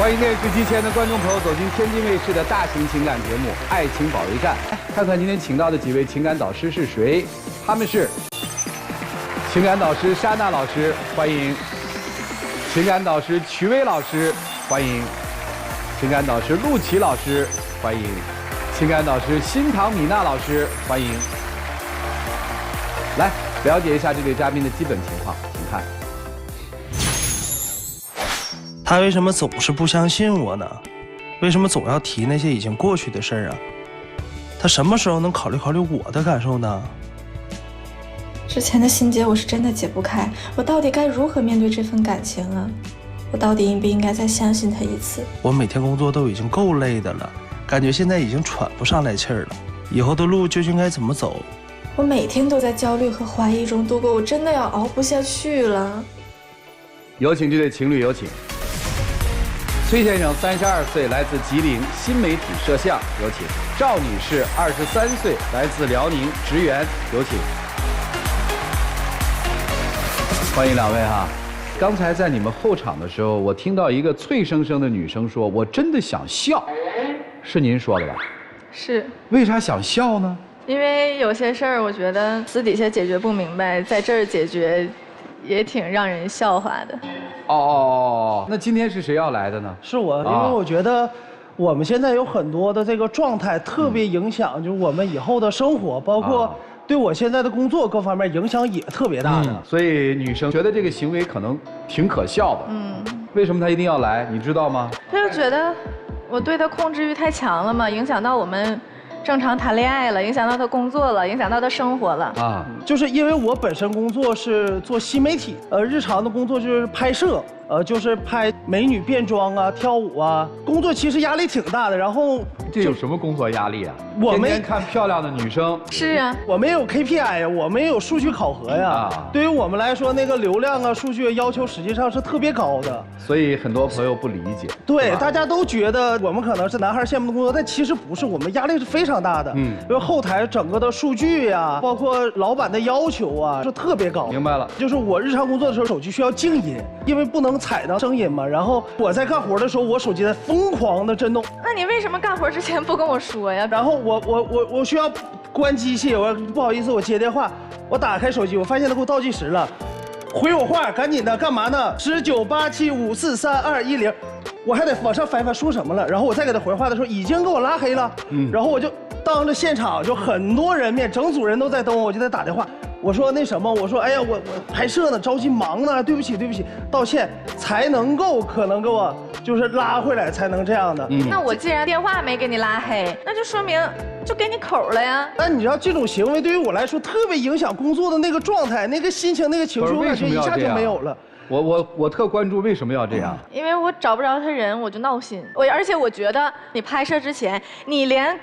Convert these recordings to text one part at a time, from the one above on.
欢迎电视机前的观众朋友走进天津卫视的大型情感节目《爱情保卫战》，看看今天请到的几位情感导师是谁？他们是情感导师莎娜老师，欢迎；情感导师曲薇老师，欢迎；情感导师陆琪老师，欢迎；情感导师新唐米娜老师，欢迎。来了解一下这位嘉宾的基本情况，请看。 他为什么总是不相信我呢？为什么总要提那些已经过去的事儿啊？他什么时候能考虑考虑我的感受呢？之前的心结我是真的解不开，我到底该如何面对这份感情啊？我到底应不应该再相信他一次？我每天工作都已经够累的了，感觉现在已经喘不上来气儿了。以后的路究竟该怎么走？我每天都在焦虑和怀疑中度过，我真的要熬不下去了。有请这对情侣，有请。 崔先生32岁，来自吉林新媒体摄像，有请；赵女士23岁，来自辽宁职员，有请。欢迎两位哈！刚才在你们后场的时候，我听到一个脆生生的女生说：“我真的想笑。”是您说的吧？是。为啥想笑呢？因为有些事儿，我觉得私底下解决不明白，在这儿解决，也挺让人笑话的。 哦，那今天是谁要来的呢？是我，因为我觉得我们现在有很多的这个状态特别影响，就是我们以后的生活，包括对我现在的工作各方面影响也特别大的。所以女生觉得这个行为可能挺可笑的。为什么她一定要来？你知道吗？她就觉得我对她控制欲太强了嘛，影响到我们。 正常谈恋爱了，影响到他工作了，影响到他生活了啊！就是因为我本身工作是做新媒体，日常的工作就是拍摄，就是拍美女变装啊、跳舞啊，工作其实压力挺大的。然后这有什么工作压力啊？我们天天看漂亮的女生。是啊，我们也有 KPI 呀，我们也有数据考核呀。对于我们来说，那个流量啊、数据要求实际上是特别高的。所以很多朋友不理解。对，大家都觉得我们可能是男孩羡慕的工作，但其实不是，我们压力是非常大的。因为后台整个的数据呀，包括老板的要求啊，是特别高。明白了。就是我日常工作的时候，手机需要静音，因为不能采到声音嘛。然后我在干活的时候，我手机在疯狂的震动。那你为什么干活之前不跟我说呀？然后我需要关机器，我不好意思，我接电话，我打开手机，我发现他给我倒计时了，回我话，赶紧的，干嘛呢？19、87、5、4、3、2、1、0，我还得往上翻翻说什么了，然后我再给他回话的时候，已经给我拉黑了，然后我就当着现场就很多人面，整组人都在等我，我就在打电话。我说那什么，我说哎呀，我拍摄呢，着急忙呢，对不起，道歉，才能够可能给我就是拉回来，才能这样的。那我既然电话没给你拉黑，那就说明就给你口了呀。但你知道这种行为对于我来说特别影响工作的那个状态、那个心情、那个情绪，我感觉一下就没有了。我特关注为什么要这样？因为我找不着他人，我就闹心。而且我觉得你拍摄之前，你连。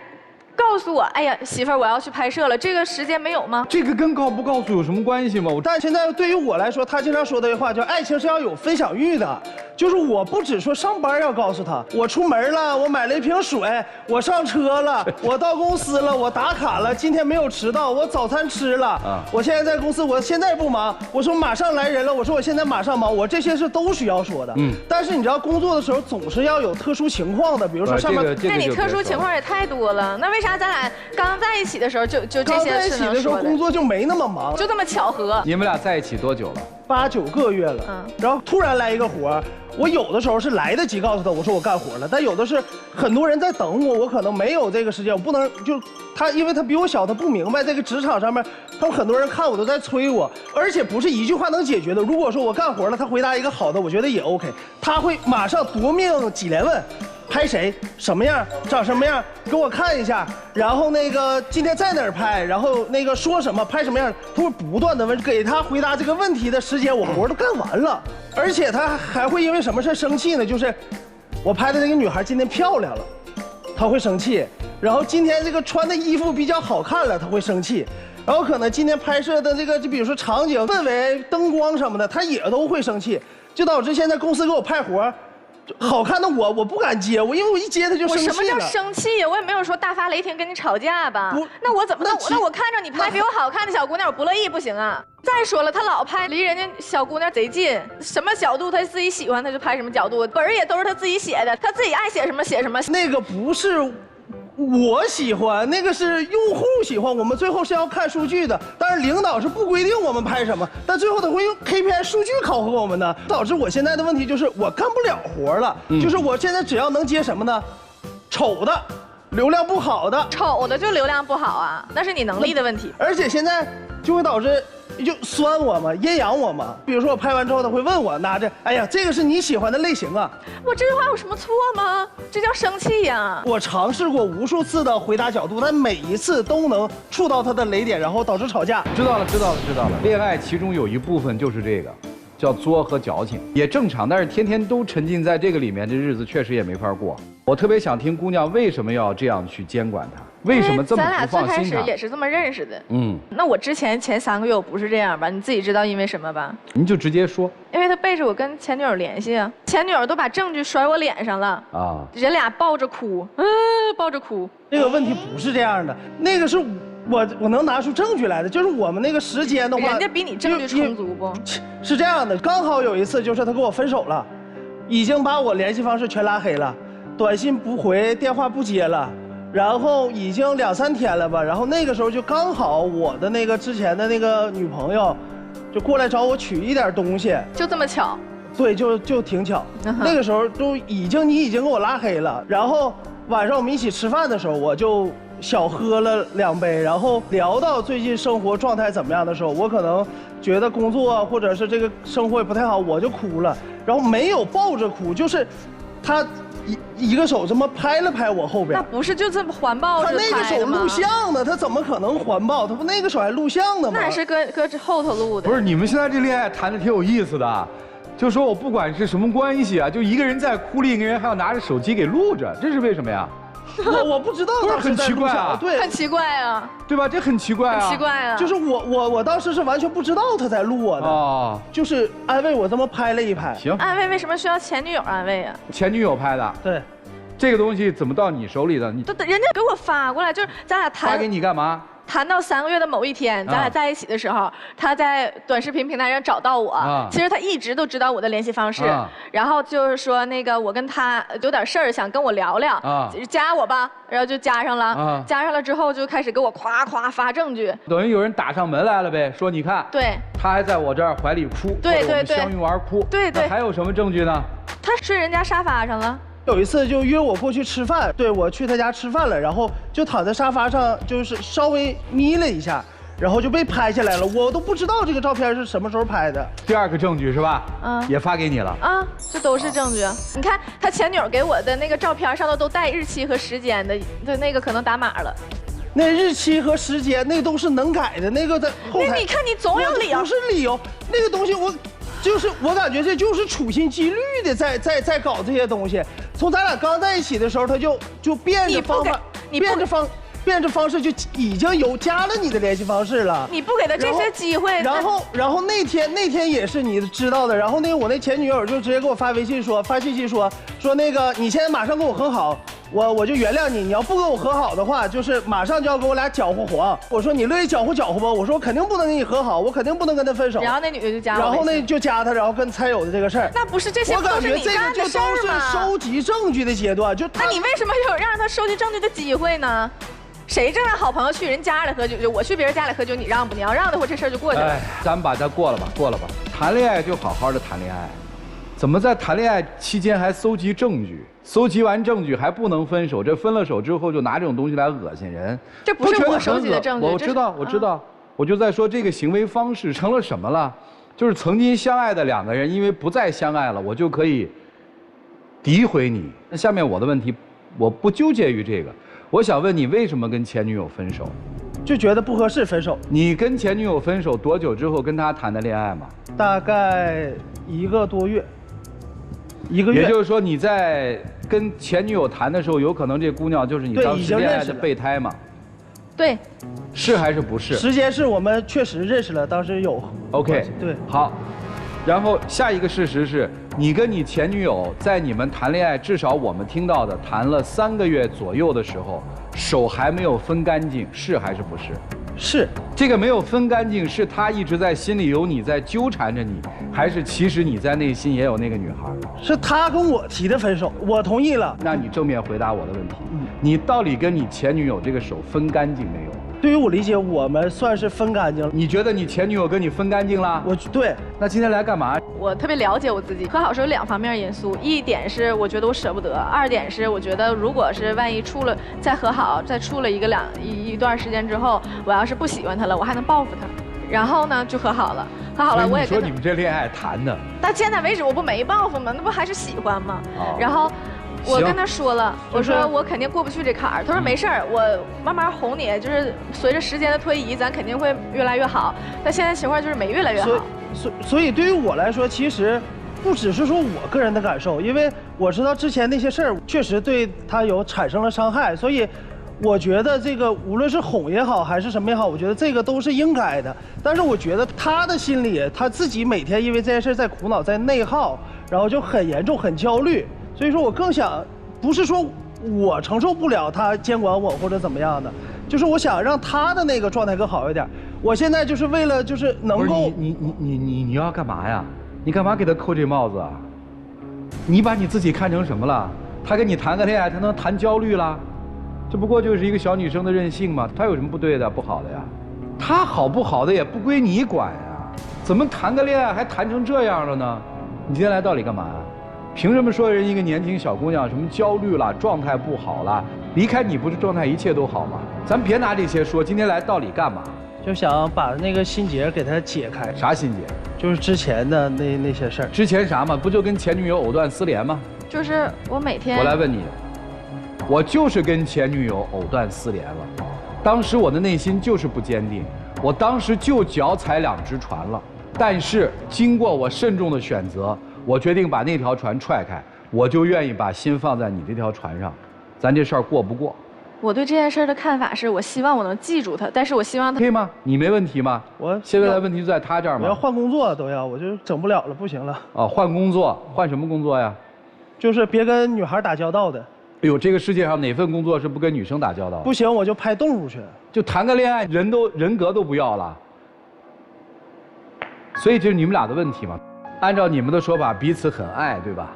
告诉我，哎呀，媳妇儿，我要去拍摄了，这个时间没有吗？这个跟告不告诉有什么关系吗？但现在对于我来说，他经常说的话叫爱情是要有分享欲的，就是我不只说上班要告诉他，我出门了，我买了一瓶水，我上车了，我到公司了，我打卡了，今天没有迟到，我早餐吃了，我现在在公司，我现在不忙，我说马上来人了，我说我现在马上忙，我这些是都需要说的。但是你知道工作的时候总是要有特殊情况的，比如说上面，那你特殊情况也太多了，那为啥咱俩刚在一起的时候就这些刚在一起的时候工作就没那么忙，就这么巧合？你们俩在一起多久了？8、9个月了。然后突然来一个活，我有的时候是来得及告诉他，我说我干活了，但有的是很多人在等我，我可能没有这个时间，我不能就他，因为他比我小，他不明白这个职场上面，他们很多人看我都在催我，而且不是一句话能解决的。如果说我干活了，他回答一个好的，我觉得也 OK， 他会马上夺命几连问。拍谁？什么样？长什么样？给我看一下。然后那个今天在哪儿拍？然后那个说什么？拍什么样？他会不断的问，给他回答这个问题的时间，我活都干完了。而且他还会因为什么事生气呢？就是我拍的那个女孩今天漂亮了，他会生气。然后今天这个穿的衣服比较好看了，他会生气。然后可能今天拍摄的这个，就比如说场景、氛围、灯光什么的，他也都会生气，就导致现在公司给我派活。好看的我不敢接，因为我一接他就生气了。我什么叫生气呀？我也没有说大发雷霆跟你吵架吧？不，那我怎么那我看着你拍比我好看的小姑娘，我不乐意不行啊？再说了，他老拍离人家小姑娘贼近，什么角度他自己喜欢他就拍什么角度，本儿也都是他自己写的，他自己爱写什么写什么。那个不是我喜欢，那个是用户喜欢，我们最后是要看数据的。但是领导是不规定我们拍什么，但最后他会用 KPI 数据考核我们的，导致我现在的问题就是我干不了活了，就是我现在只要能接什么呢？丑的，流量不好的，丑的就流量不好啊，那是你能力的问题。而且现在就会导致。就酸我嘛，阴阳我嘛。比如说我拍完之后，他会问我，拿着，哎呀，这个是你喜欢的类型啊。我这句话有什么错吗？这叫生气呀。我尝试过无数次的回答角度，但每一次都能触到他的雷点，然后导致吵架。知道了。恋爱其中有一部分就是这个，叫作和矫情，也正常。但是天天都沉浸在这个里面，这日子确实也没法过。我特别想听姑娘为什么要这样去监管他。为什么这么不放心他？咱俩最开始也是这么认识的。那我之前前3个月我不是这样吧？你自己知道因为什么吧？你就直接说。因为他背着我跟前女友联系啊，前女友都把证据甩我脸上了啊，人俩抱着哭，抱着哭。这个问题不是这样的，那个是我能拿出证据来的，就是我们那个时间的话，人家比你证据充足不？是这样的，刚好有一次就是他跟我分手了，已经把我联系方式全拉黑了，短信不回，电话不接了。然后已经2、3天了吧，然后那个时候就刚好我的那个之前的那个女朋友，就过来找我取一点东西，就这么巧，对，就挺巧。那个时候都你已经给我拉黑了，然后晚上我们一起吃饭的时候，我就小喝了2杯，然后聊到最近生活状态怎么样的时候，我可能觉得工作或者是这个生活也不太好，我就哭了，然后没有抱着哭，就是他。一个手这么拍了拍我后边，那不是就这么环抱着拍的吗？他那个手录像呢，他怎么可能环抱？他不那个手还录像呢吗？那是搁后头录的。不是，你们现在这恋爱谈的挺有意思的，就说我不管是什么关系啊，就一个人在哭，另一个人还要拿着手机给录着，这是为什么呀？我不知道，不是很奇怪啊？对，很奇怪啊，对吧？这很奇怪啊，很奇怪啊。就是我当时是完全不知道他在录我的哦，就是安慰我这么拍了一拍。行，安慰为什么需要前女友安慰啊？前女友拍的，对。这个东西怎么到你手里的？人家给我发过来，就是咱俩谈。发给你干嘛？谈到3个月的某一天，咱俩在一起的时候，他在短视频平台上找到我。其实他一直都知道我的联系方式，然后就是说那个我跟他有点事儿，想跟我聊聊，加我吧，然后就加上了。加上了之后就开始给我夸夸发证据，等于有人打上门来了呗，说你看，对，他还在我这儿怀里哭，对，相拥而哭，对，还有什么证据呢？他睡人家沙发上了。有一次就约我过去吃饭，对，我去他家吃饭了，然后就躺在沙发上，就是稍微眯了一下，然后就被拍下来了。我都不知道这个照片是什么时候拍的。第2个证据是吧？也发给你了。这都是证据。你看他前女友给我的那个照片上头都带日期和时间的，对，那个可能打码了。那日期和时间那都是能改的，那个在后台。你看你总有理由。不是理由，那个东西我感觉这就是处心积虑的在搞这些东西。从咱俩刚在一起的时候，他就变着方法，变着方式就已经加了你的联系方式了。你不给他这些机会。然后那天也是你知道的。然后我那前女友就直接给我发信息说那个你现在马上跟我和好。我就原谅你，你要不跟我和好的话，就是马上就要跟我俩搅和黄。我说你乐意搅和吧，我说我肯定不能跟你和好，我肯定不能跟他分手。然后那女的就加我，然后那就加他，然后跟才有的这个事儿。那不是这些都是你干的事儿吗？我感觉这个就都是收集证据的阶段，那你为什么有让他收集证据的机会呢？谁正让好朋友去人家里喝酒，就我去别人家里喝酒，你让不？你要让的话，这事儿就过去了。咱们把它过了吧。谈恋爱就好好的谈恋爱。怎么在谈恋爱期间还搜集证据？搜集完证据还不能分手？这分了手之后就拿这种东西来恶心人？这不是我收集的证据。我知道，我就在说这个行为方式成了什么了？就是曾经相爱的2个人，因为不再相爱了，我就可以诋毁你。那下面我的问题，我不纠结于这个，我想问你为什么跟前女友分手？就觉得不合适分手。你跟前女友分手多久之后跟她谈的恋爱吗？大概1个多月。1个月，也就是说你在跟前女友谈的时候，有可能这姑娘就是你当时恋爱的备胎嘛？对，是还是不是？时间是我们确实认识了，当时有。OK， 对，好。然后下一个事实是，你跟你前女友在你们谈恋爱，至少我们听到的谈了3个月左右的时候，手还没有分干净，是还是不是？是。这个没有分干净，是他一直在心里有你在纠缠着你，还是其实你在内心也有那个女孩？是他跟我提的分手，我同意了。那你正面回答我的问题，你到底跟你前女友这个手分干净没有？对于我理解，我们算是分干净了。你觉得你前女友跟你分干净了？对。那今天来干嘛？我特别了解我自己，和好是有2方面因素，一点是我觉得我舍不得，2点是我觉得如果是万一再和好，再处了一段时间之后，我要是不喜欢他了，我还能报复他。然后呢，就和好了，和好了我也跟他。你说你们这恋爱谈的？到现在为止我不没报复吗？那不还是喜欢吗？然后。我跟他说了，我说我肯定过不去这坎儿。他说没事儿，我慢慢哄你，就是随着时间的推移，咱肯定会越来越好。但现在情况就是没越来越好。所以对于我来说，其实不只是说我个人的感受，因为我知道之前那些事儿确实对他产生了伤害，所以我觉得这个无论是哄也好，还是什么也好，我觉得这个都是应该的。但是我觉得他的心里，他自己每天因为这件事在苦恼，在内耗，然后就很严重，很焦虑。所以说我更想，不是说我承受不了他监管我或者怎么样的，就是我想让他的那个状态更好一点。我现在就是为了就是能够，你要干嘛呀？你干嘛给他扣这帽子啊？你把你自己看成什么了？他跟你谈个恋爱，他能谈焦虑啦？这不过就是一个小女生的任性嘛，他有什么不对的、不好的呀？他好不好的也不归你管呀，怎么谈个恋爱还谈成这样了呢？你今天来到底干嘛呀？凭什么说人一个年轻小姑娘什么焦虑了、状态不好了？离开你不是状态一切都好吗？咱别拿这些说，今天来到底干嘛？就想把那个心结给他解开。啥心结？就是之前的那些事儿。之前啥嘛？不就跟前女友藕断丝连吗？就是我每天。我来问你，我就是跟前女友藕断丝连了。当时我的内心就是不坚定，我当时就脚踩2只船了。但是经过我慎重的选择。我决定把那条船踹开，我就愿意把心放在你这条船上，咱这事儿过不过？我对这件事的看法是，我希望我能记住他，但是我希望他可以吗？你没问题吗？我现在的问题就在他这儿吗？我要换工作都要，我就整不了了，不行了。哦，换工作，换什么工作呀？就是别跟女孩打交道的。哎呦，这个世界上哪份工作是不跟女生打交道？不行，我就拍动物去，就谈个恋爱，人格都不要了。所以这是你们俩的问题嘛？按照你们的说法，彼此很爱，对吧？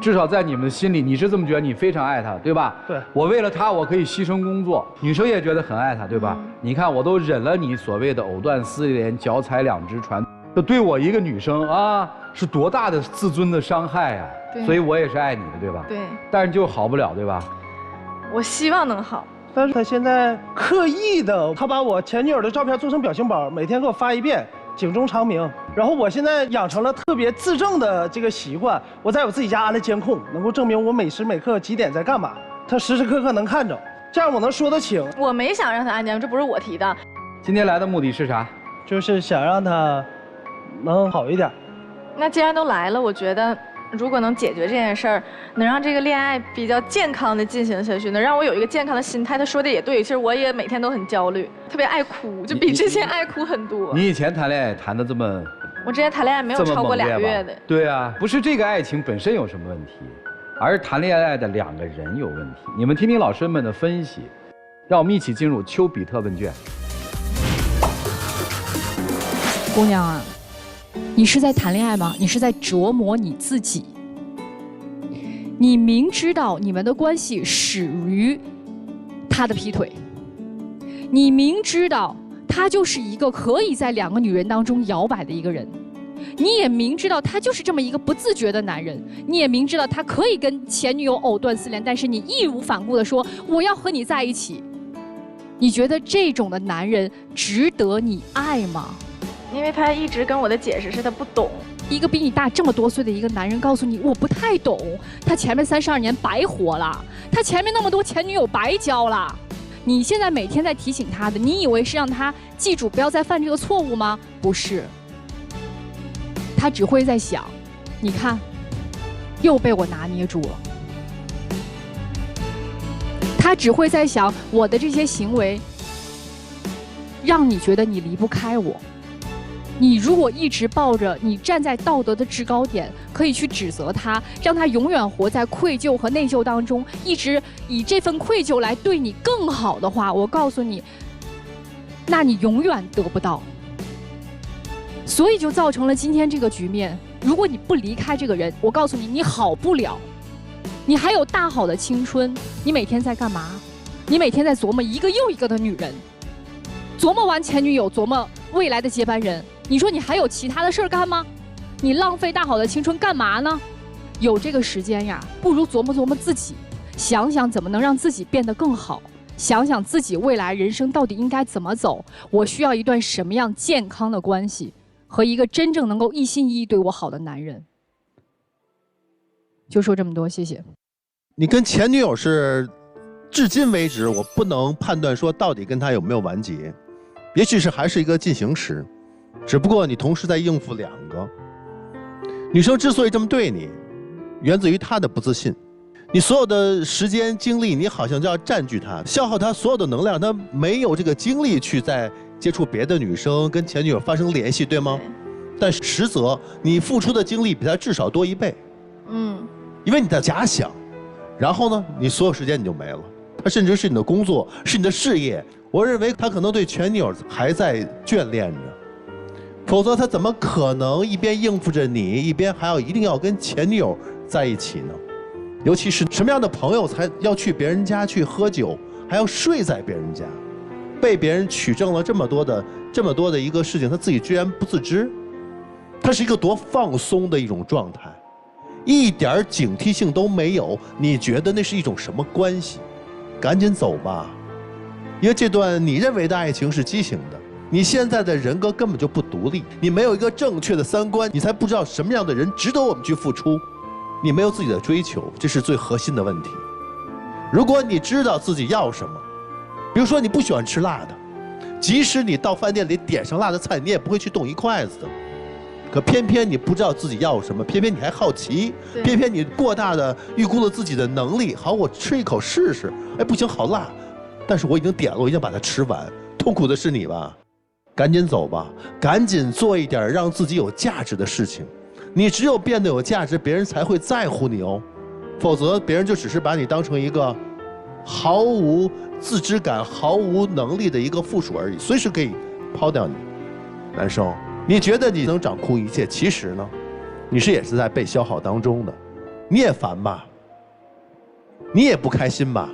至少在你们的心里，你是这么觉得，你非常爱他，对吧？对。我为了他，我可以牺牲工作。女生也觉得很爱他，对吧？你看，我都忍了你所谓的藕断丝连、脚踩2只船，这对我一个女生啊，是多大的自尊的伤害呀！所以我也是爱你的，对吧？对。但是就好不了，对吧？我希望能好。但是他现在刻意的，他把我前女友的照片做成表情包，每天给我发1遍。警钟长鸣，然后我现在养成了特别自证的这个习惯，我在我自己家安了监控，能够证明我每时每刻几点在干嘛，他时时刻刻能看着，这样我能说得清。我没想让他安监，这不是我提的。今天来的目的是啥？就是想让他能好一点。那既然都来了，我觉得如果能解决这件事儿，能让这个恋爱比较健康的进行下去，能让我有一个健康的心态。他说的也对，其实我也每天都很焦虑，特别爱哭，就比之前爱哭很多。你以前谈恋爱谈的这么？我之前谈恋爱没有超过2个月的。对啊，不是这个爱情本身有什么问题，而是谈恋爱的2个人有问题。你们听听老师们的分析，让我们一起进入丘比特问卷。姑娘啊，你是在谈恋爱吗？你是在折磨你自己。你明知道你们的关系始于他的劈腿，你明知道他就是一个可以在2个女人当中摇摆的一个人，你也明知道他就是这么一个不自觉的男人，你也明知道他可以跟前女友藕断丝连，但是你义无反顾地说我要和你在一起。你觉得这种的男人值得你爱吗？因为他一直跟我的解释是他不懂。一个比你大这么多岁的一个男人告诉你我不太懂，他前面32年白活了，他前面那么多前女友白交了。你现在每天在提醒他的，你以为是让他记住不要再犯这个错误吗？不是，他只会在想，你看，又被我拿捏住了。他只会在想，我的这些行为，让你觉得你离不开我。你如果一直抱着你站在道德的制高点，可以去指责他，让他永远活在愧疚和内疚当中，一直以这份愧疚来对你更好的话，我告诉你，那你永远得不到。所以就造成了今天这个局面。如果你不离开这个人，我告诉你，你好不了。你还有大好的青春，你每天在干嘛？你每天在琢磨一个又一个的女人，琢磨完前女友，琢磨未来的接班人。你说你还有其他的事儿干吗？你浪费大好的青春干嘛呢？有这个时间呀，不如琢磨琢磨自己，想想怎么能让自己变得更好，想想自己未来人生到底应该怎么走，我需要一段什么样健康的关系，和一个真正能够一心一意对我好的男人。就说这么多，谢谢。你跟前女友是，至今为止我不能判断说到底跟她有没有完结，也许是还是一个进行时。只不过你同时在应付两个女生，之所以这么对你，源自于她的不自信。你所有的时间精力，你好像就要占据她，消耗她所有的能量，她没有这个精力去再接触别的女生，跟前女友发生联系，对吗？但实则你付出的精力比她至少多1倍。因为你的假想，然后呢，你所有时间你就没了。她甚至是你的工作，是你的事业。我认为她可能对前女友还在眷恋着。否则他怎么可能一边应付着你，一边还一定要跟前女友在一起呢？尤其是什么样的朋友才要去别人家去喝酒，还要睡在别人家，被别人取证了这么多的一个事情，他自己居然不自知，他是一个多放松的一种状态，一点警惕性都没有。你觉得那是一种什么关系？赶紧走吧，因为这段你认为的爱情是畸形的。你现在的人格根本就不独立，你没有一个正确的三观，你才不知道什么样的人值得我们去付出。你没有自己的追求，这是最核心的问题。如果你知道自己要什么，比如说你不喜欢吃辣的，即使你到饭店里点上辣的菜，你也不会去动一筷子的。可偏偏你不知道自己要什么，偏偏你还好奇，偏偏你过大的预估了自己的能力。好，我吃一口试试，哎，不行，好辣，但是我已经点了，我已经把它吃完，痛苦的是你吧。赶紧走吧，赶紧做一点让自己有价值的事情。你只有变得有价值，别人才会在乎你哦，否则别人就只是把你当成一个毫无自知感、毫无能力的一个附属而已，随时可以抛掉你。男生，你觉得你能掌控一切，其实呢，你也是在被消耗当中的。你也烦吧，你也不开心吧，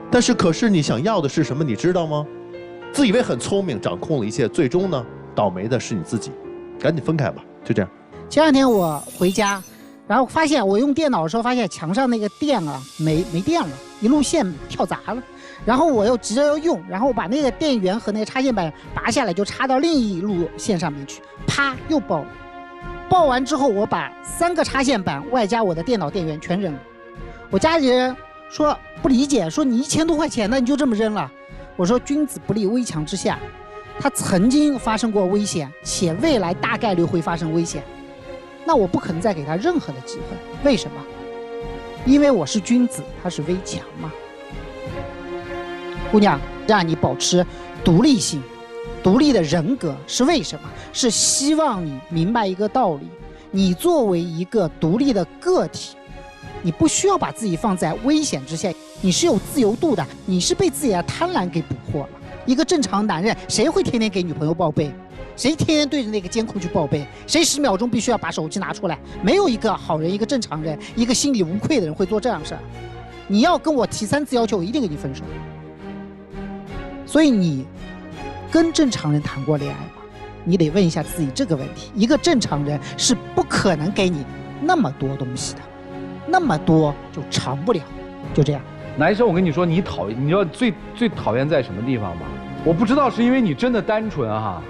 但是可是你想要的是什么，你知道吗？自以为很聪明，掌控了一切，最终呢，倒霉的是你自己。赶紧分开吧，就这样。前2天我回家，然后发现我用电脑的时候，发现墙上那个电啊没电了，一路线跳闸了。然后我又急着要用，然后我把那个电源和那个插线板拔下来，就插到另一路线上面去，啪又爆了。爆完之后，我把3个插线板外加我的电脑电源全扔了。我家里人说不理解，说你1000多块钱的你就这么扔了。我说君子不立危墙之下，他曾经发生过危险，且未来大概率会发生危险，那我不可能再给他任何的机会。为什么？因为我是君子，他是危墙嘛。姑娘，让你保持独立性、独立的人格是为什么？是希望你明白一个道理：你作为一个独立的个体，你不需要把自己放在危险之下，你是有自由度的，你是被自己的贪婪给捕获了。一个正常男人，谁会天天给女朋友报备？谁天天对着那个监控去报备？谁10秒钟必须要把手机拿出来？没有一个好人，一个正常人，一个心里无愧的人会做这样的事儿。你要跟我提3次要求，我一定跟你分手。所以你跟正常人谈过恋爱吗？你得问一下自己这个问题。一个正常人是不可能给你那么多东西的，那么多就长不了，就这样。男生，我跟你说，你知道最讨厌在什么地方吗？我不知道是因为你真的单纯哈，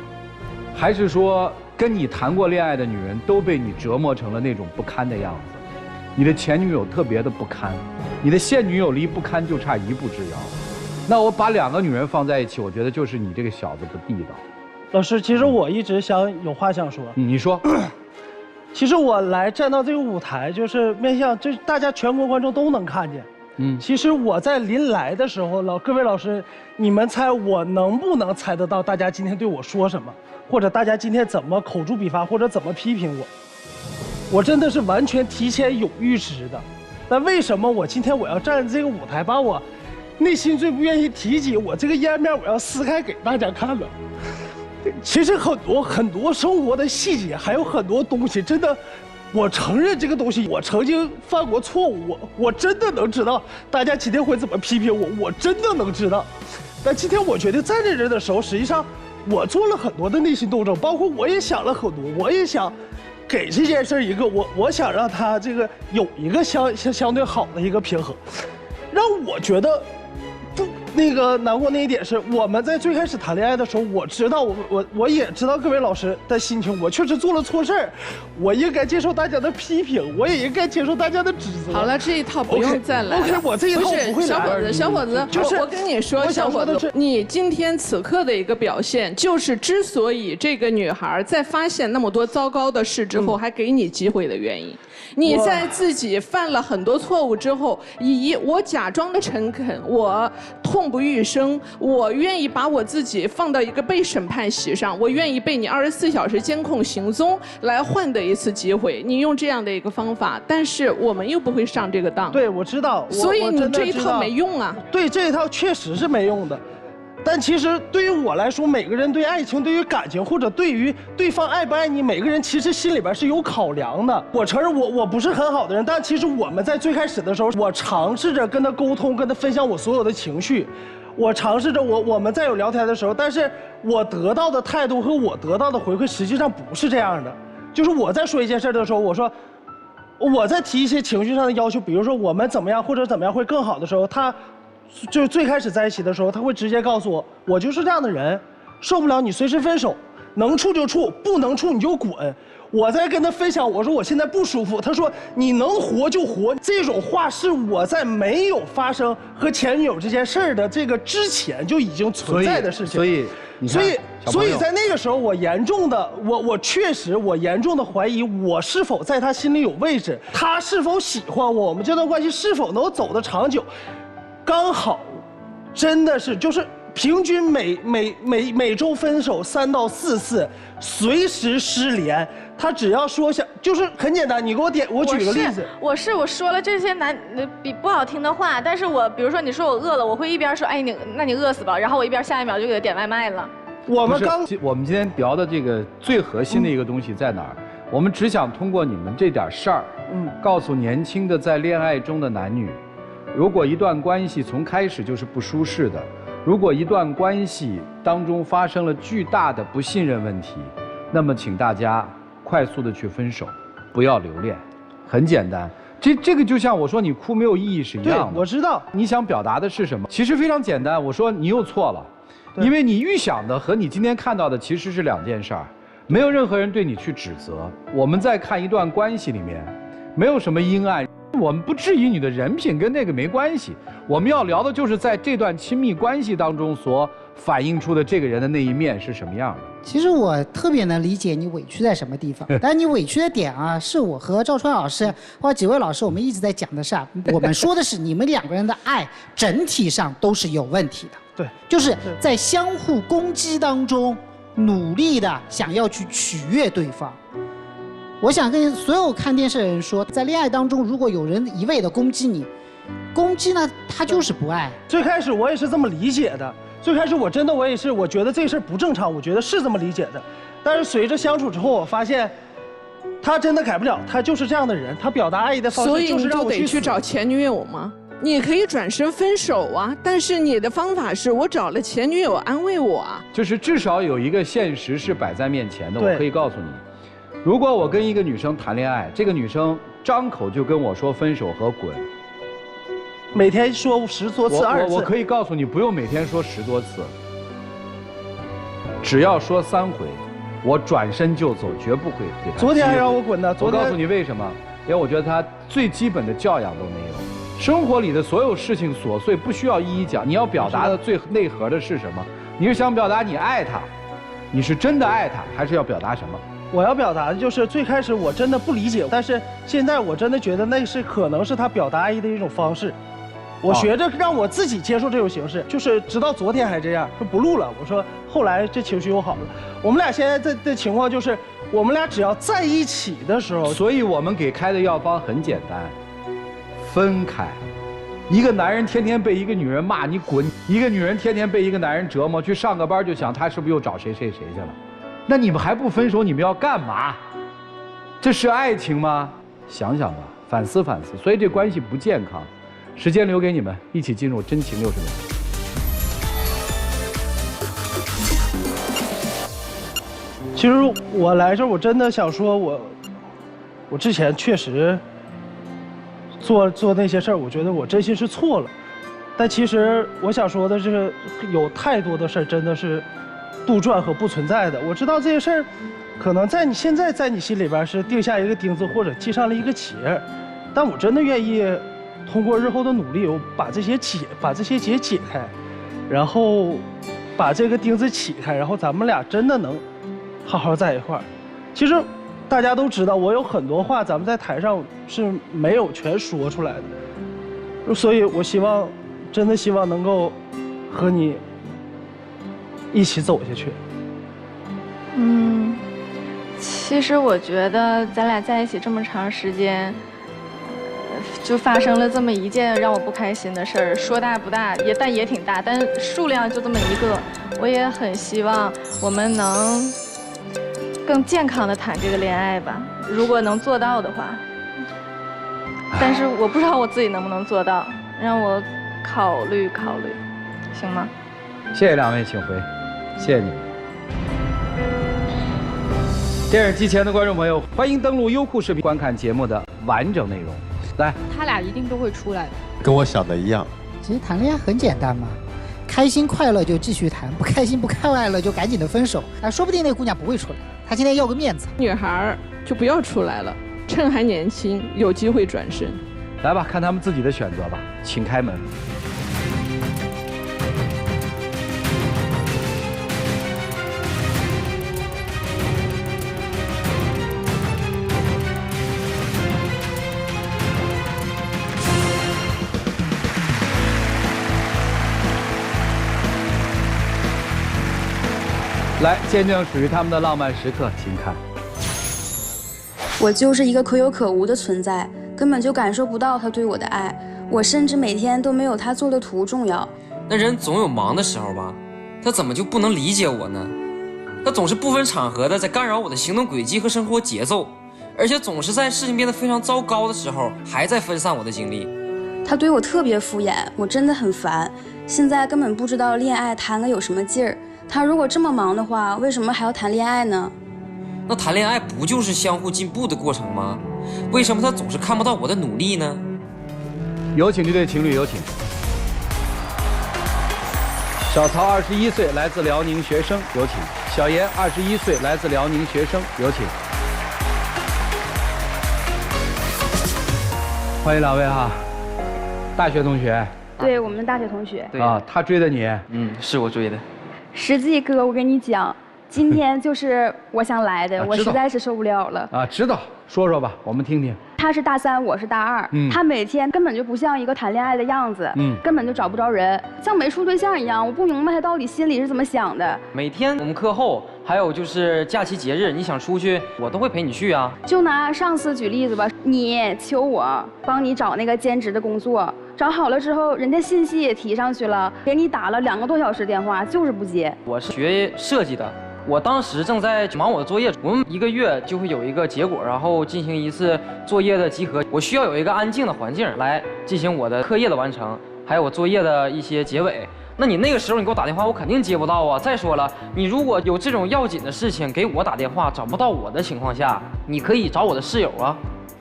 还是说跟你谈过恋爱的女人都被你折磨成了那种不堪的样子。你的前女友特别的不堪，你的现女友离不堪就差1步之遥。那我把2个女人放在一起，我觉得就是你这个小子不地道。老师，其实我一直有话想说。你说。其实我来站到这个舞台，就是面向，就是大家全国观众都能看见。其实我在临来的时候，各位老师，你们猜我能不能猜得到大家今天对我说什么，或者大家今天怎么口诛笔伐，或者怎么批评我？我真的是完全提前有预知的。但为什么我今天我要站这个舞台，把我内心最不愿意提及我这个页面，我要撕开给大家看呢？其实很多生活的细节，还有很多东西，真的。我承认这个东西，我曾经犯过错误，我真的能知道大家今天会怎么批评我，我真的能知道。但今天我决定站在这的时候，实际上我做了很多的内心斗争，包括我也想了很多，我也想给这件事一个我想让他这个有一个相对好的一个平衡，让我觉得不难过那一点是我们在最开始谈恋爱的时候，我知道我也知道各位老师的心情，我确实做了错事儿，我应该接受大家的批评，我也应该接受大家的指责。好了，这一套不用再来。OK， 我这一套不会来。小伙子，就是我跟你说，小伙子，你今天此刻的一个表现，就是之所以这个女孩在发现那么多糟糕的事之后，还给你机会的原因。你在自己犯了很多错误之后，我假装的诚恳，我痛不欲生，我愿意把我自己放到一个被审判席上，我愿意被你24小时监控行踪来换得一次机会。你用这样的一个方法，但是我们又不会上这个当。对，我知道。所以你这一套没用啊。对，这一套确实是没用的。但其实对于我来说，每个人对爱情、对于感情，或者对于对方爱不爱你，每个人其实心里边是有考量的。我承认我不是很好的人，但其实我们在最开始的时候，我尝试着跟他沟通，跟他分享我所有的情绪，我尝试着我们在有聊天的时候，但是我得到的态度和我得到的回馈实际上不是这样的。就是我在说一件事的时候，我说我在提一些情绪上的要求，比如说我们怎么样或者怎么样会更好的时候，他就最开始在一起的时候，他会直接告诉我，我就是这样的人，受不了你随时分手，能处就处，不能处你就滚。我在跟他分享，我说我现在不舒服，他说你能活就活。这种话是我在没有发生和前女友这件事儿的这个之前就已经存在的事情。所以在那个时候，我确实严重的怀疑我是否在他心里有位置，他是否喜欢我们这段关系是否能走得长久。刚好，真的是就是平均每周分手3到4次，随时失联。他只要说想，就是很简单，你给我举个例子。我说了这些比不好听的话，但是比如说你说我饿了，我会一边说哎那你饿死吧，然后我一边下一秒就给他点外卖了。我们今天聊的这个最核心的一个东西在哪儿？我们只想通过你们这点事儿，告诉年轻的在恋爱中的男女。如果一段关系从开始就是不舒适的，如果一段关系当中发生了巨大的不信任问题，那么请大家快速的去分手，不要留恋，很简单。这个就像我说你哭没有意义是一样的。对，我知道你想表达的是什么，其实非常简单。我说你又错了，因为你预想的和你今天看到的其实是2件事儿，没有任何人对你去指责。我们在看一段关系里面，没有什么阴暗。我们不质疑你的人品，跟那个没关系。我们要聊的就是在这段亲密关系当中所反映出的这个人的那一面是什么样的。其实我特别能理解你委屈在什么地方，但你委屈的点啊，是我和赵川老师或者几位老师我们一直在讲的事儿。我们说的是你们2个人的爱整体上都是有问题的。对，就是在相互攻击当中，努力的想要去取悦对方。我想跟所有看电视的人说，在恋爱当中，如果有人一味的攻击你，攻击呢，他就是不爱。最开始我也是这么理解的，最开始我也是，我觉得这事儿不正常，我觉得是这么理解的。但是随着相处之后，我发现，他真的改不了，他就是这样的人，他表达爱意的方式就是让我所以你就得去找前女友吗？你可以转身分手啊，但是你的方法是我找了前女友安慰我啊。就是至少有一个现实是摆在面前的，我可以告诉你。如果我跟一个女生谈恋爱，这个女生张口就跟我说分手和滚，每天说10多次、20次，我可以告诉你，不用每天说10多次，只要说3回，我转身就走，绝不会给她。昨天还让我滚呢，我告诉你为什么？因为我觉得她最基本的教养都没有，生活里的所有事情琐碎不需要一一讲，你要表达的最内核的是什么？你是想表达你爱她，你是真的爱她，还是要表达什么？我要表达的就是最开始我真的不理解，但是现在我真的觉得那是可能是他表达爱意的一种方式。我学着让我自己接受这种形式，就是直到昨天还这样，说不录了。我说后来这情绪又好了。我们俩现在的情况就是，我们俩只要在一起的时候，所以我们给开的药方很简单，分开。一个男人天天被一个女人骂你滚，一个女人天天被一个男人折磨，去上个班就想他是不是又找谁谁谁去了，那你们还不分手，你们要干嘛？这是爱情吗？想想吧，反思反思。所以这关系不健康。时间留给你们，一起进入真情60秒。其实我来这儿，我真的想说我之前确实做那些事儿，我觉得我真心是错了。但其实我想说的是，有太多的事儿真的是杜撰和不存在的。我知道这些事儿，可能现在在你心里边是钉下一个钉子，或者系上了一个结，但我真的愿意通过日后的努力，我把这些结解开，然后把这个钉子起开，然后咱们俩真的能好好在一块儿。其实大家都知道，我有很多话咱们在台上是没有全说出来的，所以我真的希望能够和你一起走下去。其实我觉得咱俩在一起这么长时间，就发生了这么一件让我不开心的事儿，说大不大，但也挺大，但数量就这么一个。我也很希望我们能更健康的谈这个恋爱吧，如果能做到的话。但是我不知道我自己能不能做到，让我考虑考虑，行吗？谢谢两位，请回，谢谢你们。电视机前的观众朋友，欢迎登录优酷视频观看节目的完整内容。来，他俩一定都会出来的。跟我想的一样。其实谈恋爱很简单嘛，开心快乐就继续谈，不开心不快乐就赶紧的分手。说不定那姑娘不会出来，她今天要个面子。女孩就不要出来了，趁还年轻，有机会转身。来吧，看他们自己的选择吧，请开门。来见证属于他们的浪漫时刻，请看。我就是一个可有可无的存在，根本就感受不到他对我的爱。我甚至每天都没有他做的图重要。那人总有忙的时候吧，他怎么就不能理解我呢？他总是不分场合的在干扰我的行动轨迹和生活节奏，而且总是在事情变得非常糟糕的时候，还在分散我的精力。他对我特别敷衍，我真的很烦。现在根本不知道恋爱谈个有什么劲儿。他如果这么忙的话，为什么还要谈恋爱呢？那谈恋爱不就是相互进步的过程吗？为什么他总是看不到我的努力呢？有请这对情侣，有请。小曹21岁，来自辽宁学生，有请。小严21岁，来自辽宁学生，有请。欢迎两位哈，大学同学。对，我们的大学同学。啊，他追的你？是我追的。实际哥，我跟你讲，今天就是我想来的，我实在是受不了了。啊，知道，说说吧，我们听听。他是大3，我是大2，他每天根本就不像一个谈恋爱的样子，根本就找不着人，像没处对象一样。我不明白他到底心里是怎么想的。每天我们课后，还有就是假期节日，你想出去，我都会陪你去啊。就拿上司举例子吧，你求我帮你找那个兼职的工作。找好了之后，人家信息也提上去了，给你打了2个多小时电话，就是不接。我是学设计的，我当时正在忙我的作业，我们1个月就会有一个结果，然后进行一次作业的集合。我需要有一个安静的环境来进行我的课业的完成，还有我作业的一些结尾。那你那个时候你给我打电话，我肯定接不到啊。再说了，你如果有这种要紧的事情给我打电话，找不到我的情况下，你可以找我的室友啊。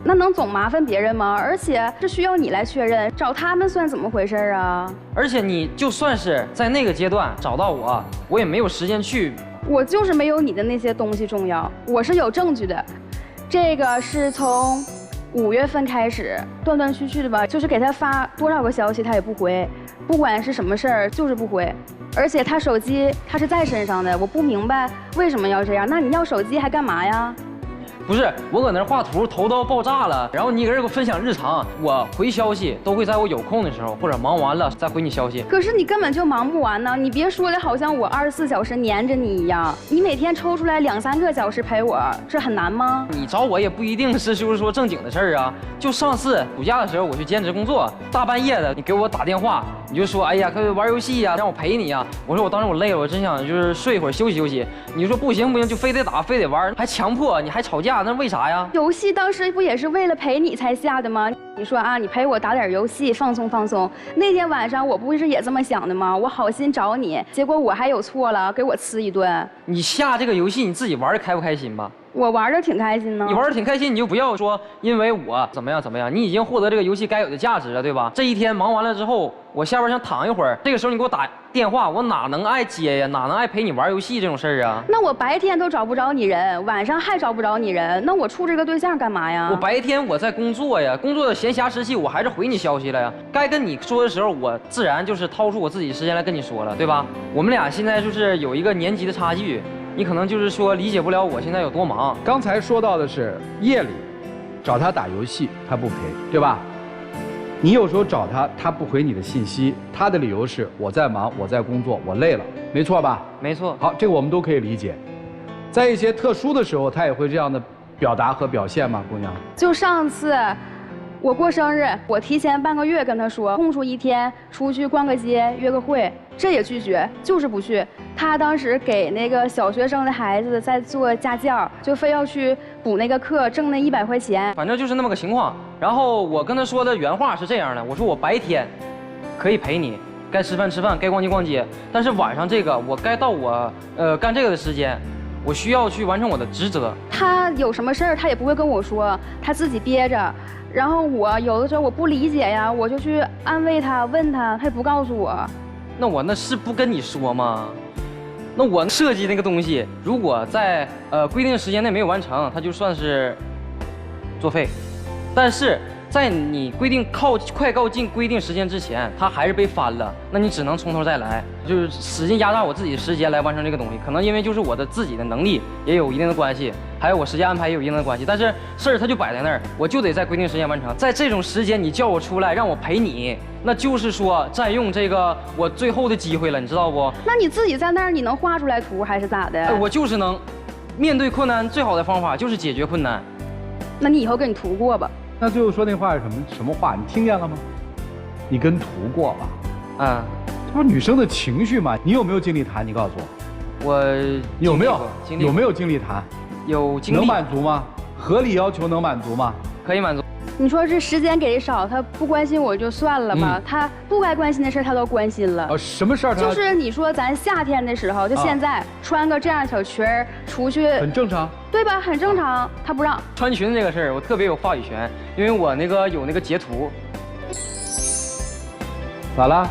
那能总麻烦别人吗？而且这需要你来确认，找他们算怎么回事啊？而且你就算是在那个阶段找到我，我也没有时间去。我就是没有你的那些东西重要，我是有证据的。这个是从5月份开始断断续续的吧，就是给他发多少个消息他也不回，不管是什么事儿就是不回。而且他手机他是在身上的，我不明白为什么要这样。那你要手机还干嘛呀？不是，我搁那儿画图，头都要爆炸了。然后你搁这给我分享日常，我回消息都会在我有空的时候，或者忙完了再回你消息。可是你根本就忙不完呢，你别说的好像我24小时黏着你一样。你每天抽出来2、3个小时陪我，这很难吗？你找我也不一定是就是说正经的事儿啊。就上次暑假的时候，我去兼职工作，大半夜的你给我打电话，你就说哎呀，可以玩游戏呀，让我陪你呀。我说我当时我累了，我真想就是睡一会儿休息休息。你说不行，就非得打，非得玩，还强迫你还吵架，那为啥呀？游戏当时不也是为了陪你才下的吗？你说啊，你陪我打点游戏，放松放松。那天晚上我不是也这么想的吗？我好心找你，结果我还有错了，给我呲一顿。你下这个游戏你自己玩的开不开心吧？我玩的挺开心呢。你玩的挺开心，你就不要说因为我怎么样怎么样，你已经获得这个游戏该有的价值了，对吧？这一天忙完了之后，我下边想躺一会儿，这个时候你给我打电话，我哪能爱接呀？哪能爱陪你玩游戏这种事儿啊？那我白天都找不着你人，晚上还找不着你人，那我处这个对象干嘛呀？我白天我在工作呀，工作的闲暇时期我还是回你消息了呀。该跟你说的时候，我自然就是掏出我自己的时间来跟你说了，对吧？我们俩现在就是有一个年级的差距。你可能就是说理解不了我现在有多忙。刚才说到的是夜里找他打游戏，他不陪，对吧？你有时候找他，他不回你的信息，他的理由是我在忙，我在工作，我累了，没错吧？没错。好，这个我们都可以理解。在一些特殊的时候，他也会这样的表达和表现吗，姑娘？就上次我过生日，我提前半个月跟他说，空出一天出去逛个街，约个会，这也拒绝，就是不去。他当时给那个小学生的孩子在做家教，就非要去补那个课，挣那100块钱。反正就是那么个情况。然后我跟他说的原话是这样的，我说我白天可以陪你，该吃饭吃饭，该逛街逛街，但是晚上这个我该到我干这个的时间，我需要去完成我的职责。他有什么事儿他也不会跟我说，他自己憋着。然后我有的时候我不理解呀，我就去安慰他，问他，他也不告诉我。那我那是不跟你说吗？那我设计那个东西，如果在规定时间内没有完成，它就算是作废。但是在你规定快靠近规定时间之前，它还是被翻了，那你只能从头再来，就是使劲压榨我自己的时间来完成这个东西。可能因为就是我的自己的能力也有一定的关系，还有我时间安排也有一定的关系。但是事儿它就摆在那儿，我就得在规定时间完成。在这种时间你叫我出来让我陪你，那就是说占用这个我最后的机会了，你知道不？那你自己在那儿你能画出来图还是咋的？我就是能。面对困难最好的方法就是解决困难。那你以后跟你图过吧。那最后说那话是什么话？你听见了吗？你跟图过吧？嗯，这不是女生的情绪吗？你有没有经历谈？你告诉我。我有没有经历谈？有经历。能满足吗？合理要求能满足吗？可以满足。你说这时间给的少，他不关心我就算了吧，他不该关心的事他都关心了。什么事儿？就是你说咱夏天的时候，就现在穿个这样小裙儿出去，很正常，对吧？很正常，他不让。穿裙子这个事儿，我特别有话语权，因为我那个有那个截图。咋了？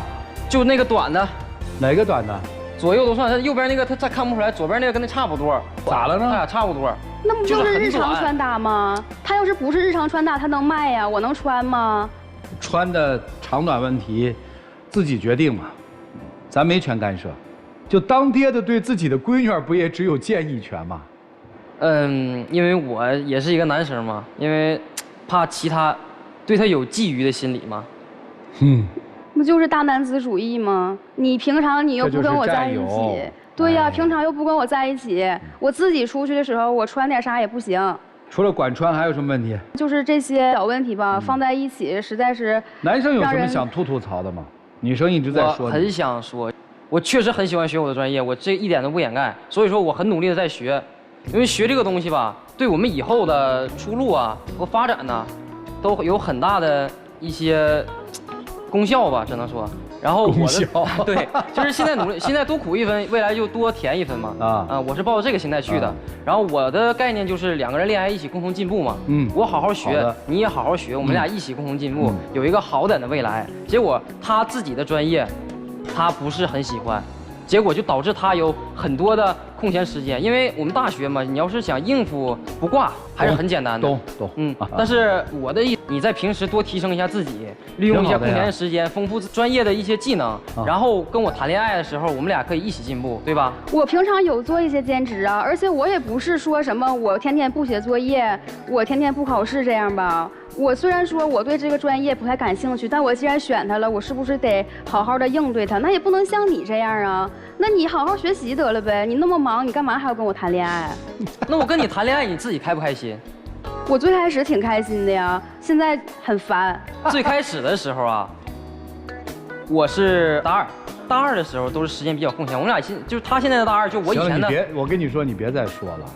就那个短的。哪个短的？左右都算，他右边那个他看不出来，左边那个跟他差不多。咋了呢？他俩差不多。那不就是日常穿搭吗？他要是不是日常穿搭，他能卖呀？我能穿吗？穿的长短问题，自己决定嘛，咱没权干涉。就当爹的对自己的闺女儿，不也只有建议权吗？因为我也是一个男生嘛，因为怕其他对他有觊觎的心理嘛。不就是大男子主义吗？你平常你又不跟我在一起。对呀，平常又不跟我在一起，我自己出去的时候，我穿点啥也不行。除了管穿，还有什么问题？就是这些小问题吧，放在一起实在是。男生有什么想吐槽的吗？女生一直在说。我很想说，我确实很喜欢学我的专业，我这一点都不掩盖。所以说我很努力的在学，因为学这个东西吧，对我们以后的出路啊和发展呢，都有很大的一些功效吧，只能说。然后我的对，就是现在努力，现在多苦一分，未来就多甜一分嘛。我是抱着这个心态去的。然后我的概念就是两个人恋爱一起共同进步嘛。我好好学，你也好好学，我们俩一起共同进步，有一个好点的未来。结果他自己的专业，他不是很喜欢，结果就导致他有很多的空闲时间，因为我们大学嘛，你要是想应付不挂，还是很简单的。懂。但是我的意思，你在平时多提升一下自己，利用一些空闲的时间，丰富专业的一些技能，然后跟我谈恋爱的时候，我们俩可以一起进步，对吧？我平常有做一些兼职啊，而且我也不是说什么我天天不写作业，我天天不考试这样吧。我虽然说我对这个专业不太感兴趣，但我既然选它了，我是不是得好好的应对它？那也不能像你这样啊。那你好好学习得了呗，你那么忙，你干嘛还要跟我谈恋爱？那我跟你谈恋爱，你自己开不开心？我最开始挺开心的呀，现在很烦。最开始的时候啊，我是大二的时候都是时间比较空闲，我们俩就是他现在的大二，就我以前的。我跟你说，你别再说了。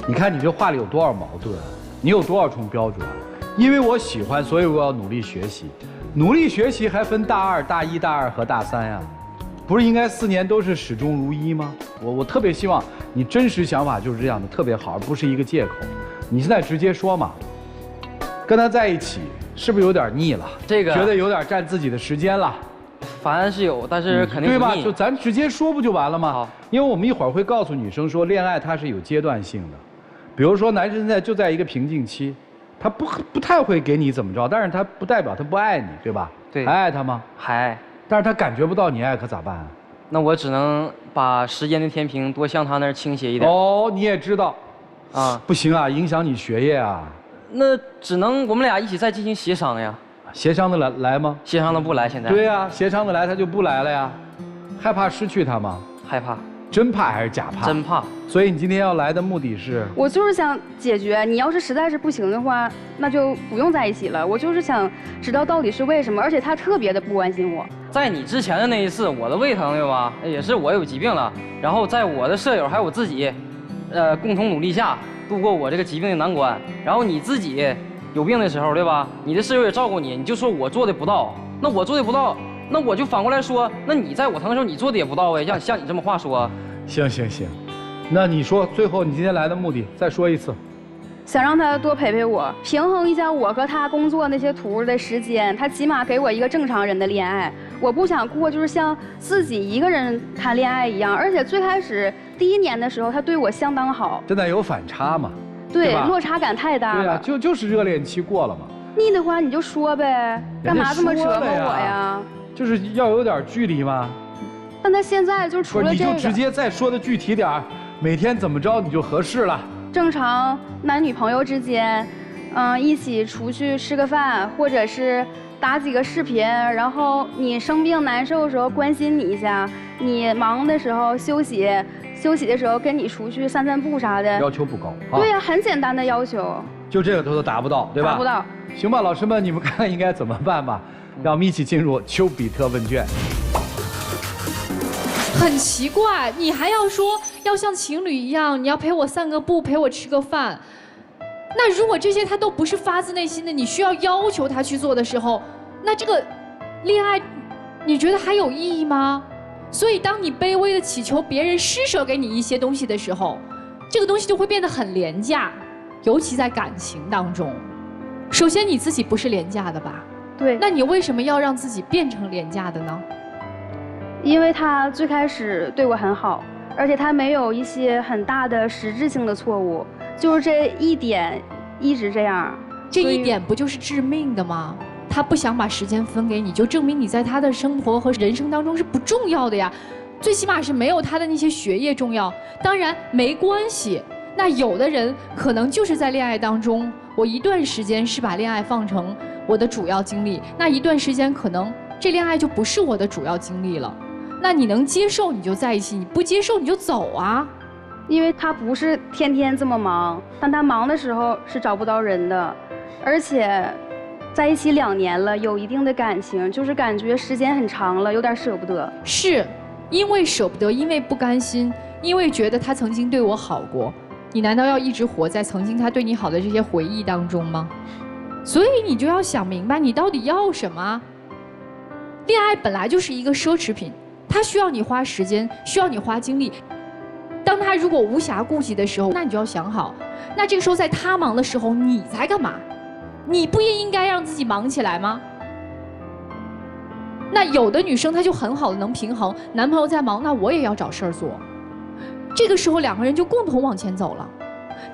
你看你这话里有多少矛盾，你有多少重标准？因为我喜欢，所以我要努力学习。努力学习还分大二、大一、大二和大三呀，不是应该4年都是始终如一吗？我特别希望你真实想法就是这样的，特别好，而不是一个借口。你现在直接说嘛，跟他在一起是不是有点腻了？这个觉得有点占自己的时间了。烦是有，但是肯定对吧？就咱直接说不就完了吗？因为我们一会儿会告诉女生说，恋爱它是有阶段性的，比如说男生现在就在一个瓶颈期，他不太会给你怎么着，但是他不代表他不爱你，对吧？对，还爱他吗？还爱，但是他感觉不到你爱，可咋办啊？那我只能把时间的天平多向他那儿倾斜一点。哦，你也知道，啊，不行啊，影响你学业啊。那只能我们俩一起再进行协商呀。协商的来吗？协商的不来，现在。对呀，协商的来他就不来了呀，害怕失去他吗？害怕。真怕还是假怕？真怕。所以你今天要来的目的是？我就是想解决，你要是实在是不行的话，那就不用在一起了。我就是想知道到底是为什么，而且他特别的不关心我。在你之前的那一次，我的胃疼对吧？也是我有疾病了，然后在我的舍友还有我自己，共同努力下度过我这个疾病的难关。然后你自己有病的时候对吧？你的室友也照顾你，你就说我做的不到，那我做的不到。那我就反过来说，那你在我疼的时候，你做的也不到位，像你这么话说。行，那你说最后你今天来的目的，再说一次。想让他多陪陪我，平衡一下我和他工作那些图的时间，他起码给我一个正常人的恋爱。我不想过就是像自己一个人谈恋爱一样，而且最开始第1年的时候，他对我相当好。现在有反差嘛？对，落差感太大了。对呀，就是热恋期过了嘛。腻的话你就说呗，干嘛这么折磨我呀？就是要有点距离嘛。但他现在就除了这个，你就直接再说的具体点儿，每天怎么着你就合适了。正常男女朋友之间，一起出去吃个饭，或者是打几个视频，然后你生病难受的时候关心你一下，你忙的时候休息的时候跟你出去散散步啥的。要求不高。对呀，很简单的要求。就这个都达不到，对吧？达不到。行吧，老师们，你们看看应该怎么办吧？让我们一起进入丘比特问卷。很奇怪，你还要说要像情侣一样，你要陪我散个步，陪我吃个饭。那如果这些他都不是发自内心的，你需要要求他去做的时候，那这个恋爱，你觉得还有意义吗？所以，当你卑微的祈求别人施舍给你一些东西的时候，这个东西就会变得很廉价，尤其在感情当中。首先，你自己不是廉价的吧？对。那你为什么要让自己变成廉价的呢？因为他最开始对我很好，而且他没有一些很大的实质性的错误，就是这一点一直这样。这一点不就是致命的吗？他不想把时间分给你，就证明你在他的生活和人生当中是不重要的呀。最起码是没有他的那些学业重要。当然没关系，那有的人可能就是在恋爱当中，我一段时间是把恋爱放成我的主要精力，那一段时间可能这恋爱就不是我的主要精力了。那你能接受你就在一起，你不接受你就走啊。因为他不是天天这么忙，但他忙的时候是找不到人的，而且在一起2年了，有一定的感情，就是感觉时间很长了，有点舍不得。是因为舍不得，因为不甘心，因为觉得他曾经对我好过，你难道要一直活在曾经他对你好的这些回忆当中吗？所以你就要想明白你到底要什么。恋爱本来就是一个奢侈品，它需要你花时间，需要你花精力。当他如果无暇顾及的时候，那你就要想好，那这个时候在他忙的时候你在干嘛？你不也应该让自己忙起来吗？那有的女生她就很好的能平衡，男朋友在忙，那我也要找事儿做。这个时候2个人就共同往前走了。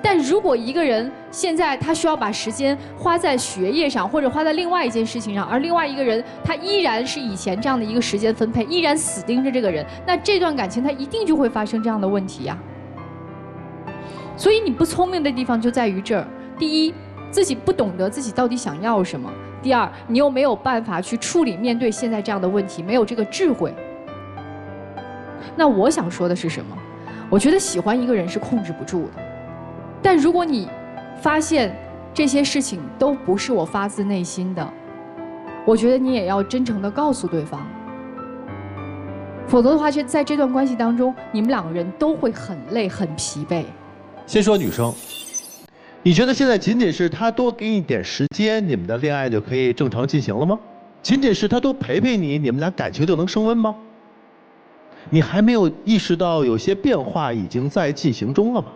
但如果一个人现在他需要把时间花在学业上，或者花在另外一件事情上，而另外一个人他依然是以前这样的一个时间分配，依然死盯着这个人，那这段感情他一定就会发生这样的问题呀。所以你不聪明的地方就在于这儿：第一，自己不懂得自己到底想要什么；第二，你又没有办法去处理面对现在这样的问题，没有这个智慧。那我想说的是什么？我觉得喜欢一个人是控制不住的。但如果你发现这些事情都不是我发自内心的，我觉得你也要真诚地告诉对方，否则的话，在这段关系当中，你们2个人都会很累、很疲惫。先说女生，你觉得现在仅仅是他多给你点时间，你们的恋爱就可以正常进行了吗？仅仅是他多陪陪你，你们俩感情就能升温吗？你还没有意识到有些变化已经在进行中了吗？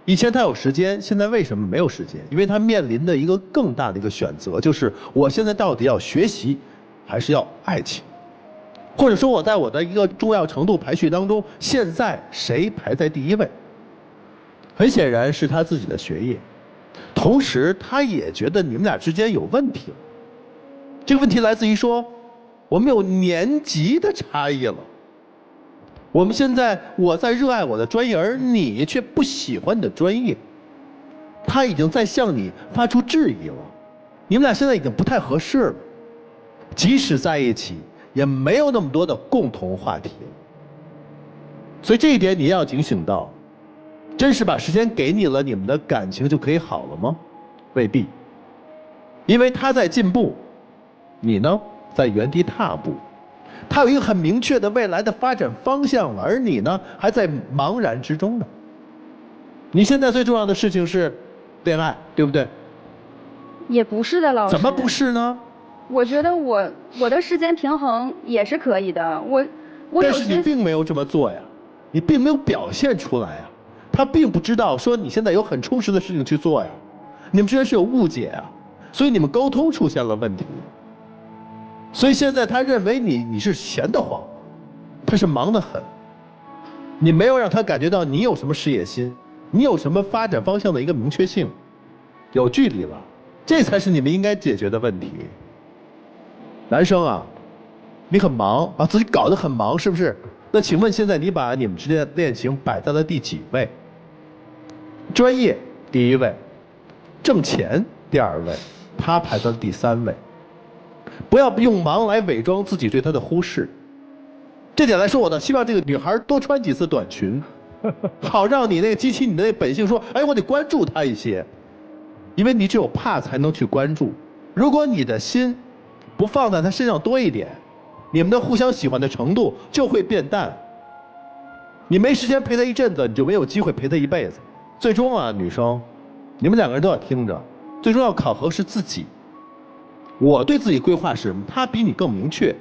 以前他有时间，现在为什么没有时间？因为他面临的一个更大的一个选择，就是我现在到底要学习，还是要爱情？或者说我在我的一个重要程度排序当中，现在谁排在第一位？很显然是他自己的学业，同时他也觉得你们俩之间有问题了。这个问题来自于说，我们有年级的差异了。我们现在我在热爱我的专业，而你却不喜欢你的专业，他已经在向你发出质疑了。你们俩现在已经不太合适了，即使在一起，也没有那么多的共同话题。所以这一点你要警醒到，真是把时间给你了，你们的感情就可以好了吗？未必，因为他在进步，你呢在原地踏步。他有一个很明确的未来的发展方向了，而你呢还在茫然之中呢。你现在最重要的事情是恋爱，对不对？也不是的，老师。怎么不是呢？我觉得我的时间平衡也是可以的，我但是你并没有这么做呀，你并没有表现出来呀。他并不知道说你现在有很充实的事情去做呀，你们之间是有误解啊，所以你们沟通出现了问题。所以现在他认为你是闲得慌，他是忙得很，你没有让他感觉到你有什么事业心，你有什么发展方向的一个明确性，有距离了，这才是你们应该解决的问题。男生啊，你很忙，把自己搞得很忙，是不是？那请问现在你把你们之间的恋情摆在了第几位？专业第一位，挣钱第2位，他排在了第3位。不要用忙来伪装自己对他的忽视。这点来说，我倒希望这个女孩多穿几次短裙，好让你那个激起你的那个本性说，哎，我得关注她一些，因为你只有怕才能去关注。如果你的心不放在她身上多一点，你们的互相喜欢的程度就会变淡。你没时间陪她一阵子，你就没有机会陪她一辈子。最终啊，女生，你们2个人都要听着，最终要考核是自己。我对自己规划是什么，他比你更明确。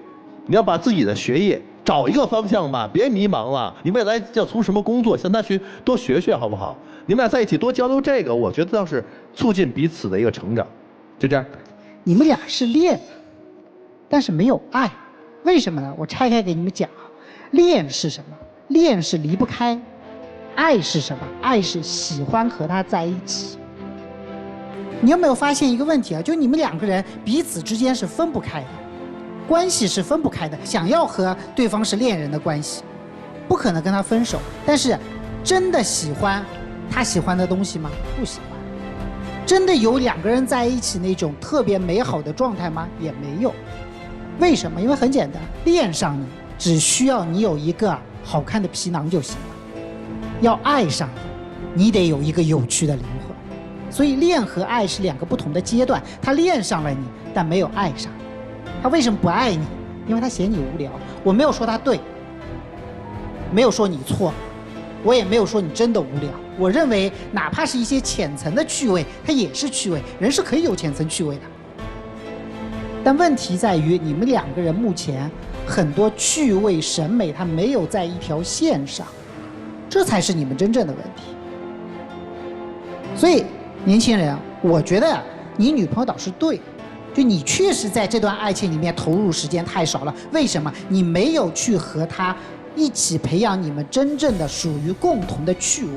你要把自己的学业找一个方向吧，别迷茫了。你未来要从什么工作，向他去多学学，好不好？你们俩在一起多交流这个，我觉得倒是促进彼此的一个成长。就这样。你们俩是恋，但是没有爱，为什么呢？我拆开给你们讲。恋是什么？恋是离不开，爱是什么？爱是喜欢和他在一起。你有没有发现一个问题啊？就你们2个人彼此之间是分不开的，关系是分不开的。想要和对方是恋人的关系，不可能跟他分手。但是，真的喜欢他喜欢的东西吗？不喜欢。真的有2个人在一起那种特别美好的状态吗？也没有。为什么？因为很简单，恋上你只需要你有一个好看的皮囊就行了。要爱上你，你得有一个有趣的灵魂。所以恋和爱是2个不同的阶段，他恋上了你，但没有爱上你。他为什么不爱你？因为他嫌你无聊。我没有说他对，没有说你错，我也没有说你真的无聊。我认为哪怕是一些浅层的趣味，它也是趣味，人是可以有浅层趣味的。但问题在于你们2个人目前很多趣味审美它没有在一条线上，这才是你们真正的问题。所以年轻人，我觉得你女朋友倒是对，就你确实在这段爱情里面投入时间太少了。为什么？你没有去和她一起培养你们真正的属于共同的趣味。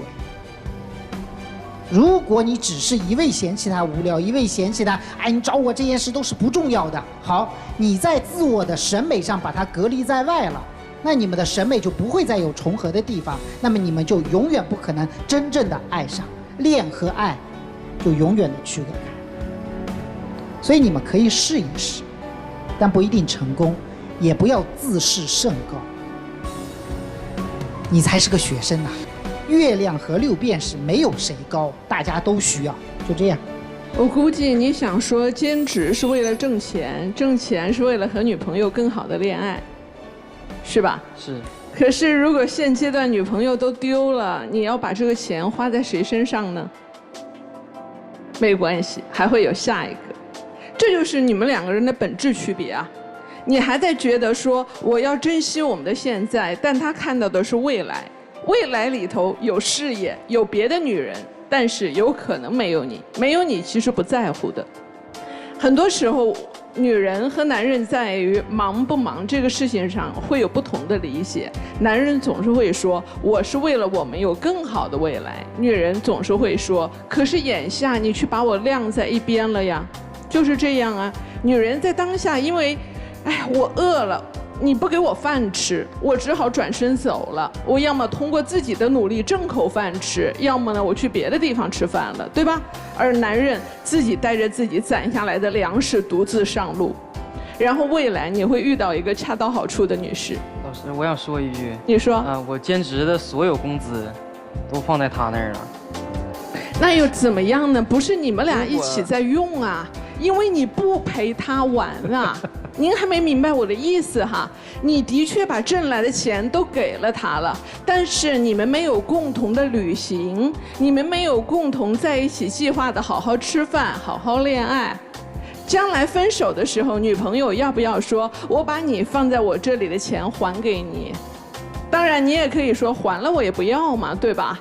如果你只是一味嫌弃他无聊，一味嫌弃他，哎，你找我这件事都是不重要的。好，你在自我的审美上把它隔离在外了，那你们的审美就不会再有重合的地方，那么你们就永远不可能真正的爱上，恋和爱就永远的区隔开。所以你们可以试一试，但不一定成功，也不要自视甚高。你才是个学生呐。月亮和六便士没有谁高，大家都需要，就这样。我估计你想说兼职是为了挣钱，挣钱是为了和女朋友更好的恋爱，是吧？是。可是如果现阶段女朋友都丢了，你要把这个钱花在谁身上呢？没关系，还会有下一个。这就是你们两个人的本质区别啊！你还在觉得说我要珍惜我们的现在，但他看到的是未来。未来里头有事业，有别的女人，但是有可能没有你，没有你其实不在乎的。很多时候，女人和男人在于忙不忙这个事情上会有不同的理解。男人总是会说我是为了我们有更好的未来，女人总是会说可是眼下你去把我晾在一边了呀。就是这样啊，女人在当下因为哎我饿了，你不给我饭吃，我只好转身走了。我要么通过自己的努力挣口饭吃，要么呢我去别的地方吃饭了，对吧？而男人自己带着自己攒下来的粮食独自上路，然后未来你会遇到一个恰到好处的女士。老师，我想说一句。你说。我兼职的所有工资都放在他那儿了。那又怎么样呢？不是你们俩一起在用啊，因为你不陪他玩啊。您还没明白我的意思哈，你的确把挣来的钱都给了他了，但是你们没有共同的旅行，你们没有共同在一起计划的好好吃饭、好好恋爱。将来分手的时候，女朋友要不要说我把你放在我这里的钱还给你？当然你也可以说还了我也不要嘛，对吧？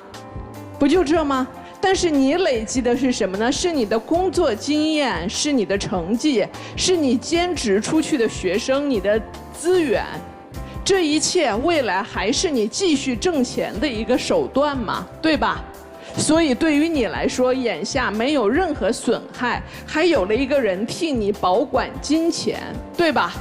不就这吗？但是你累积的是什么呢？是你的工作经验，是你的成绩，是你兼职出去的学生，你的资源，这一切未来还是你继续挣钱的一个手段嘛，对吧？所以对于你来说，眼下没有任何损害，还有了一个人替你保管金钱，对吧？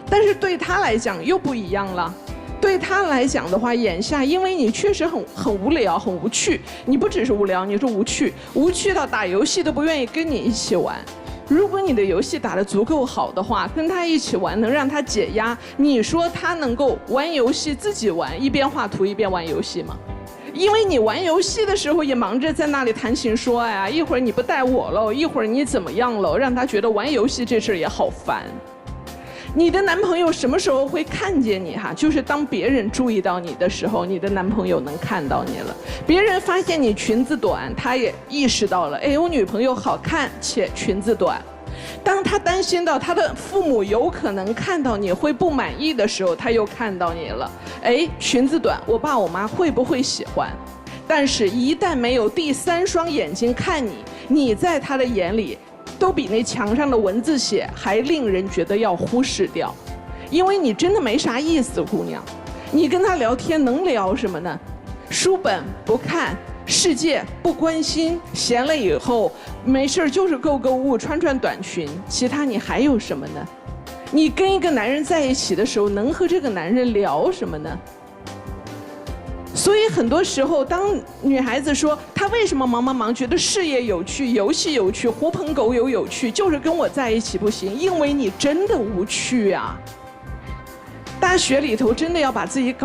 但是对他来讲又不一样了。对他来讲的话，眼下因为你确实很无聊、很无趣，你不只是无聊，你是无趣，无趣到打游戏都不愿意跟你一起玩。如果你的游戏打得足够好的话，跟他一起玩能让他解压，你说他能够玩游戏自己玩，一边画图一边玩游戏吗？因为你玩游戏的时候也忙着在那里谈情说爱啊，一会儿你不带我了，一会儿你怎么样了，让他觉得玩游戏这事儿也好烦。你的男朋友什么时候会看见你哈？就是当别人注意到你的时候，你的男朋友能看到你了。别人发现你裙子短，他也意识到了，哎，我女朋友好看且裙子短。当他担心到他的父母有可能看到你会不满意的时候，他又看到你了，哎，裙子短，我爸我妈会不会喜欢？但是一旦没有第三双眼睛看你，你在他的眼里都比那墙上的文字写还令人觉得要忽视掉，因为你真的没啥意思，姑娘。你跟他聊天能聊什么呢？书本不看，世界不关心，闲了以后没事就是购购物、穿穿短裙，其他你还有什么呢？你跟一个男人在一起的时候，能和这个男人聊什么呢？所以很多时候，当女孩子说她为什么忙，觉得事业有趣、游戏有趣、狐朋狗友有趣，就是跟我在一起不行，因为你真的无趣啊。大学里头真的要把自己搞